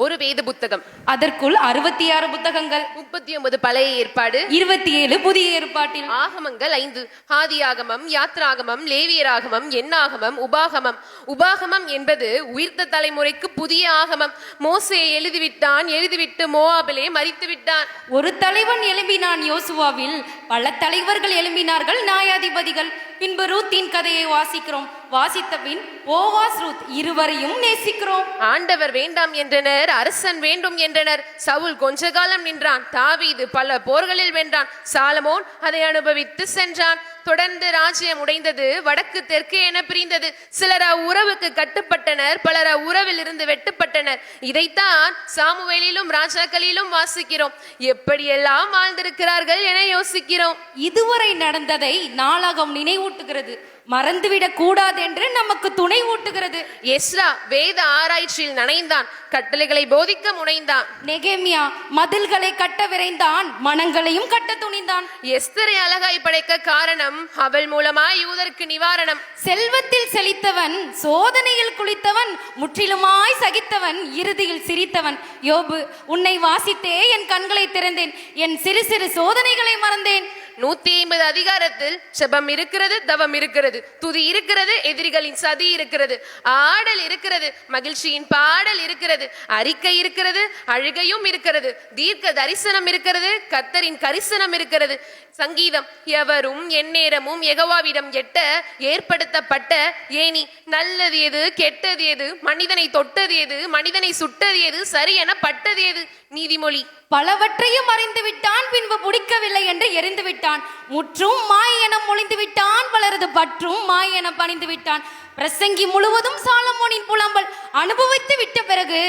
ஒரு வேத புத்தகம். அதற்குள் 66 புத்தகங்கள், 39 பழைய ஏற்பாடு, 27 புதிய ஏற்பாட்டில். ஆகமங்கள் 5: ஆதியாகமம், யாத்ராகமம், லேவியராகமம், எண்ணாகமம், உபாகமம். உபாகமம் என்பது உயிர்த்த தலைமுறைக்கு புதிய ஆகமம். மோசே எழுதிவிட்டு மோவாபிலே மரித்து விட்டான். ஒரு தலைவன் எழும்பினான் யோசுவாவில், பல தலைவர்கள் எழும்பினார்கள் நியாயாதிபதிகள். பின்பு ரூத்தின் கதையை வாசித்த பின் போவாஸ், ரூத் இருவரையும் நேசிக்கிறோம். ஆண்டவர் வேண்டாம் என்றனர், அரசன் வேண்டும் என்றனர். சவுல் கொஞ்ச காலம் நின்றான், தாவீது பல போர்களில் வென்றான், சாலமோன் அதை அனுபவித்து சென்றான். தொடர்ந்து ராஜ்யம் உடைந்தது, வடக்கு தெற்கு என பிரிந்தது. சிலர் உறவுக்கு கட்டுப்பட்டனர், பலர் உறவில் இருந்து வெட்டுப்பட்டனர். இதைத்தான் சாமுவேலிலும் ராஜாக்களிலும் வாசிக்கிறோம். எப்படியெல்லாம் வாழ்ந்திருக்கிறார்கள் என யோசிக்கிறோம். இதுவரை நடந்ததை நாளாகம் நினைவூட்டுகிறது, மறந்துவிடக் கூடாது என்று நமக்கு துணை ஊட்டுகிறது. எஸ்ரா வேத ஆராய்ச்சியில் நனைந்தான், கட்டளைகளை போதிக்க முனைந்தான். நெகேமியா மதில்களை கட்ட விரைந்தான், மனங்களையும் கட்ட துணிந்தான். எஸ்தரை அழகாய் படைக்க காரணம், அவள் மூலமாய் யூதருக்கு நிவாரணம். செல்வத்தில் செழித்தவன், சோதனையில் குளித்தவன், முற்றிலுமாய் சகித்தவன், இறுதியில் சிரித்தவன். யோபு, உன்னை வாசித்தே என் கண்களை திறந்தேன், என் சிறு சிறு சோதனைகளை மறந்தேன். 150 அதிகாரத்தில் செபம் இருக்கிறது, தவம் இருக்கிறது, துதி இருக்கிறது, எதிரிகளின் சதி இருக்கிறது, ஆடல் இருக்கிறது, மகிழ்ச்சியின் பாடல் இருக்கிறது, அறிக்கை இருக்கிறது, அழுகையும் இருக்கிறது, தீர்க்க தரிசனம் இருக்கிறது, கர்த்தரின் கரிசனம் இருக்கிறது. சங்கீதம், எவரும் எந்நேரமும் யெகோவாவிடம் எட்ட ஏற்படுத்தப்பட்ட ஏணி. நல்லது எது, கெட்டது எது, மனிதனை தொட்டது எது, மனிதனை சுட்டது எது, சரி என பட்டது எது. நீதிமொழி, பலவற்றையும் அறிந்து விட்டான், பின்பு பிடிக்கவில்லை என்று எரிந்து விட்டான். முற்றும் மாய் என மொழிந்து விட்டான், பலரது பற்றும் மாய் என பணிந்து விட்டான். பிரசங்கி முழுவதும் சாலமோனின் புலம்பல் அனுபவித்து விட்ட பிறகு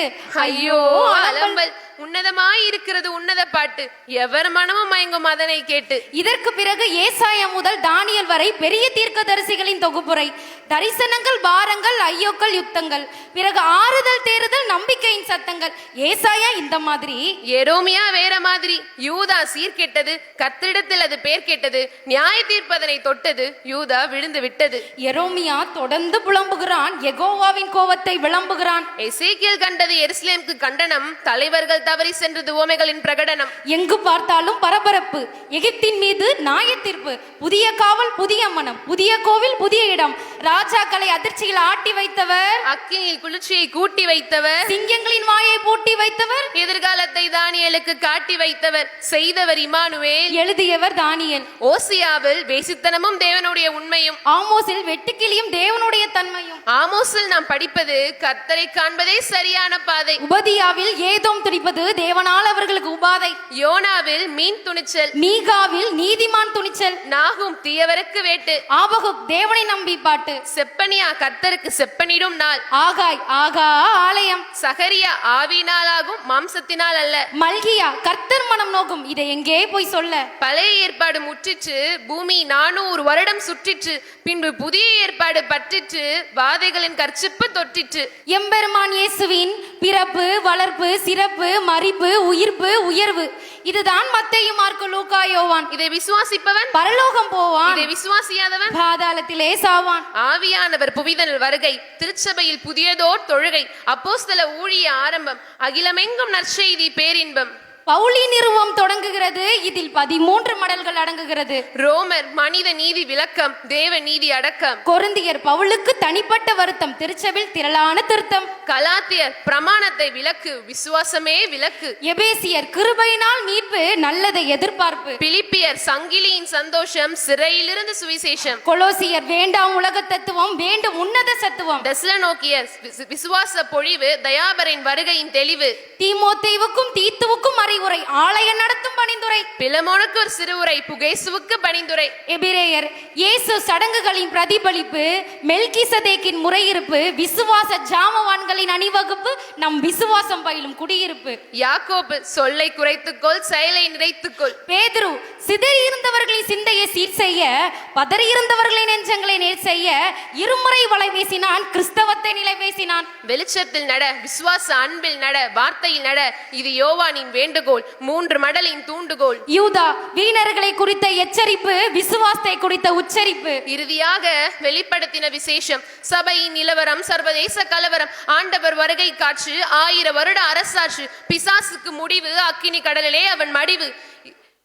ஐயோ அலம்பல். உன்னதமாய் இருக்கிறது உன்னத பாட்டு, எவர் மனமும் மயங்கும் அதனை கேட்டு. இதற்கு பிறகு ஏசாயா முதல் தானியல் வரை பெரிய தீர்க்கதரிசிகளின் தொகுப்புரை. தரிசனங்கள், பாரங்கள், ஐயோக்கள், யுத்தங்கள். பிறகு ஆறுதல், தேறுதல், நம்பிக்கையின் சத்தங்கள். ஏசாயா இந்த மாதிரி, எரோமியா வேற மாதிரி. யூதா சீர்கெட்டது, கர்த்தரிடத்தில் அது பேர் கேட்டது, நியாய தீர்ப்பதனை தொட்டது, யூதா விழுந்து விட்டது. எரோமியா தொடர்ந்து புலம்புகிறான், யெகோவாவின் கோபத்தை விளம்புகிறான். எசேக்கியேல் கண்டது எருசலேமுக்கு கண்டனம், தலைவர்கள் தவறி சென்றது உவமைகளின் பிரகடனம். எங்கு பார்த்தாலும் பரபரப்பு, எகிப்தின் மீது நியாய தீர்ப்பு, புதிய காவல், புதிய மனம், புதிய கோவில், புதிய இடம். ராஜாக்களை அதிர்ச்சியில் ஆட்டி வைத்தவர், அக்கினியில் குளிர்ச்சியை கூட்டி வைத்தவர், சிங்கங்களின் வாயை பூட்டி வைத்தவர், எதிர்காலத்தை தானியேலுக்கு காட்டி வைத்தவர். செய்தவர் இமானுவேல், எழுதியவர் தானியேல். ஓசியாவில் வேசித்தனமும் தேவனுடைய உண்மையும், ஆமோஸில் வெட்டுக்கிளியும் தேவனுடைய தன்மையும். ஆமோஸில் நாம் படிப்பது கர்த்தரை காண்பதே சரியான பாதை. உபதியாவில் ஏதோம் துடிப்பது தேவனால் அவர்களுக்கு உபாதை. யோனாவில் மீன் துணிச்சல், மீகாவில் நீதிமான் துணிச்சல், நாகும் தீயவருக்கு வேட்டு, ஆபகுக் தேவனை நம்பி பாட்டு, செப்பனியா கர்த்தருக்கு செப்பனிடும் நாள், ஆகாய் ஆகா ஆலயம், சகரியா ஆவியினாலாகும் மாம்சத்தினால் அல்ல, மல்கியா கர்த்தர் மனம் நோக்கும் இதை எங்கே போய் சொல்ல. பழைய ஏற்பாடு முற்றிற்று, பூமி 400 வருடம் சுற்றிற்று, பின்பு புதிய ஏற்பாடு பற்றிற்று, வாதைகளின் கர்ச்சிப்பு தொற்றிற்று. எம்பெருமான் இயேசுவின் பிறப்பு, வளர்ப்பு, சிறப்பு, மரிப்பு, உயிர்ப்பு, உயர்வு. இதுதான் மத்தேயு, மார்க்கு, லூக்கா, யோவான். இதை விசுவாசிப்பவன் பரலோகம் போவான், இதை விசுவாசியாதவன் பாதாளத்திலே சாவான். ஆவியானவர் புவிதனில் வருகை, திருச்சபையில் புதியதோர் தொழுகை, அப்போஸ்தல ஊழிய ஆரம்பம், அகிலமெங்கும் நற்செய்தி பேரின்பம். பவுலி நிறுவம் தொடங்குகிறது, இதில் 13 மடல்கள் அடங்குகிறது. ரோமர் மனித நீதி விளக்கம், தேவ நீதி அடக்கம். கொரிந்தியர் பவுலுக்கு தனிப்பட்ட வருத்தம், திருச்சபையில் திரளான திருத்தம். கலாத்தியர் பிரமாணத்தை விளக்கு, விசுவாசமே விளக்கு. எபேசியர் கிருபையினால் மீட்பு, நல்லதை எதிர்பார்ப்பு. பிலிப்பியர் சங்கிலியின் சந்தோஷம், சிறையிலிருந்து சுவிசேஷம். கொலோசியர் வேண்டாம் உலக தத்துவம், வேண்டும் உன்னத சத்துவம். தெசலோனிக்கேயர் விசுவாச பொழிவு, தயாபரின் வருகையின் தெளிவு. தீமோத்தேயுவுக்கும் தீத்துவுக்கும் அறிவுரை, ஆலய நடத்தும் பணிந்துரை. பிலமோனுக்கு ஒரு சிறுவுரை, புகைசுவுக்கு பணிந்துரை. எபிரேயர் இயேசு சடங்குகளின் பிரதிபலிப்பு, மெல்கிசதேக்கின் முறையிருப்பு, விசுவாச ஜாமவான்களின் அணிவகுப்பு, நம் விசுவாசம் பயிலும் குடியிருப்பு. யாக்கோபு சொல்லை குறைத்துக்கொள், செயலை நிறைத்துக்கொள். பேதுரு சிதறியிருந்தவர்களின் சிந்தையை சீர் செய்ய, பதறியிருந்தவர்களின் நெஞ்சங்களை நேர் செய்ய, இருமுறை வலை வீசினான், கிறிஸ்தவத்தை நிலை பேசினான். வெளிச்சத்தில் நட, விசுவாச அன்பில் நட, வார்த்தையில் நட, இது யோவானின் வேண்டுகோள். வேண்டுகோள், 3 மடலின் தூண்டுகோல். யூதா, வீணர்களை குறித்த எச்சரிப்பு, விசுவாசத்தை குறித்த உச்சரிப்பு. இறுதியாக வெளிப்படுத்தின விசேஷம், சபையின் நிலவரம், சர்வதேச கலவரம், ஆண்டவர் வருகை காற்று, 1000 வருட அரசாட்சி, பிசாசுக்கு முடிவு, அக்கினி கடலிலே அவன் மடிவு.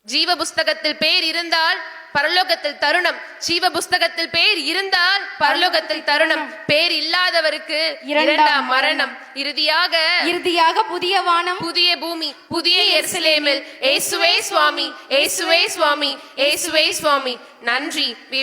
ஜீவ புஸ்தகத்தில் பேர் இருந்தால் பரலோகத்தில் தருணம், ஜீவ புஸ்தகத்தில் பேர் இருந்தால் பரலோகத்தில் தருணம், பேர் இல்லாதவருக்கு 2ஆம் மரணம். இறுதியாக புதிய வானம், புதிய பூமி, புதிய எருசலேமில் இயேசுவே சுவாமி, இயேசுவே சுவாமி, இயேசுவே சுவாமி. நன்றி.